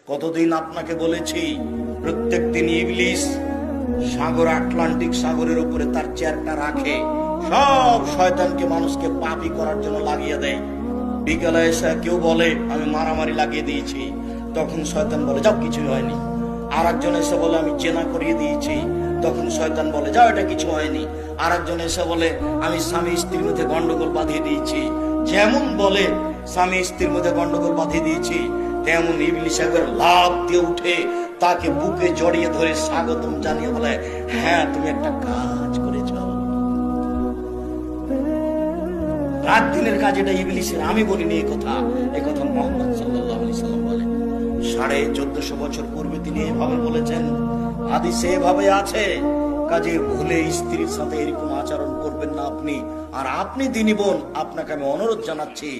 কতদিন আপনাকে বলেছি, প্রত্যেক দিন ইবলিস সাগর আটলান্টিক সাগরের উপরে তার চেয়ারটা রাখে, সব শয়তানকে মানুষকে পাপী করার জন্য লাগিয়ে দেয়। বিকালে এসে কেউ বলে আমি মারামারি লাগিয়ে দিয়েছি, তখন শয়তান বলে যাও কিছুই হয়নি। আর একজন এসে বলে আমি জেনা করিয়ে দিয়েছি, তখন শয়তান বলে যাও এটা কিছু হয়নি। আর একজন এসে বলে আমি স্বামী স্ত্রীর মধ্যে গন্ডগোল বাঁধিয়ে দিয়েছি। যেমন বলে স্বামী স্ত্রীর মধ্যে গন্ডগোল বাঁধিয়ে দিয়েছি, তেমন ইবলিস একবার লাফ দিয়ে উঠে তাকে বুকে জড়িয়ে ধরে স্বাগতম জানিয়ে বলে হ্যাঁ তুমি একটা কাজ করেছ। রাত দিনের কাজ এটা ইবলিসের, আমি বলিনি এই কথা, এই কথা মুহাম্মদ সাল্লাল্লাহু আলাইহি সাল্লাম বলেন। 1450 বছর পূর্বে তিনি এভাবে বলেছেন, হাদিসে এভাবে আছে। কাজে ভুলে স্ত্রীর সাথে এরকম আচরণ করবেন না আপনি। আর আপনি দিনী বোন, আপনাকে আমি অনুরোধ জানাচ্ছি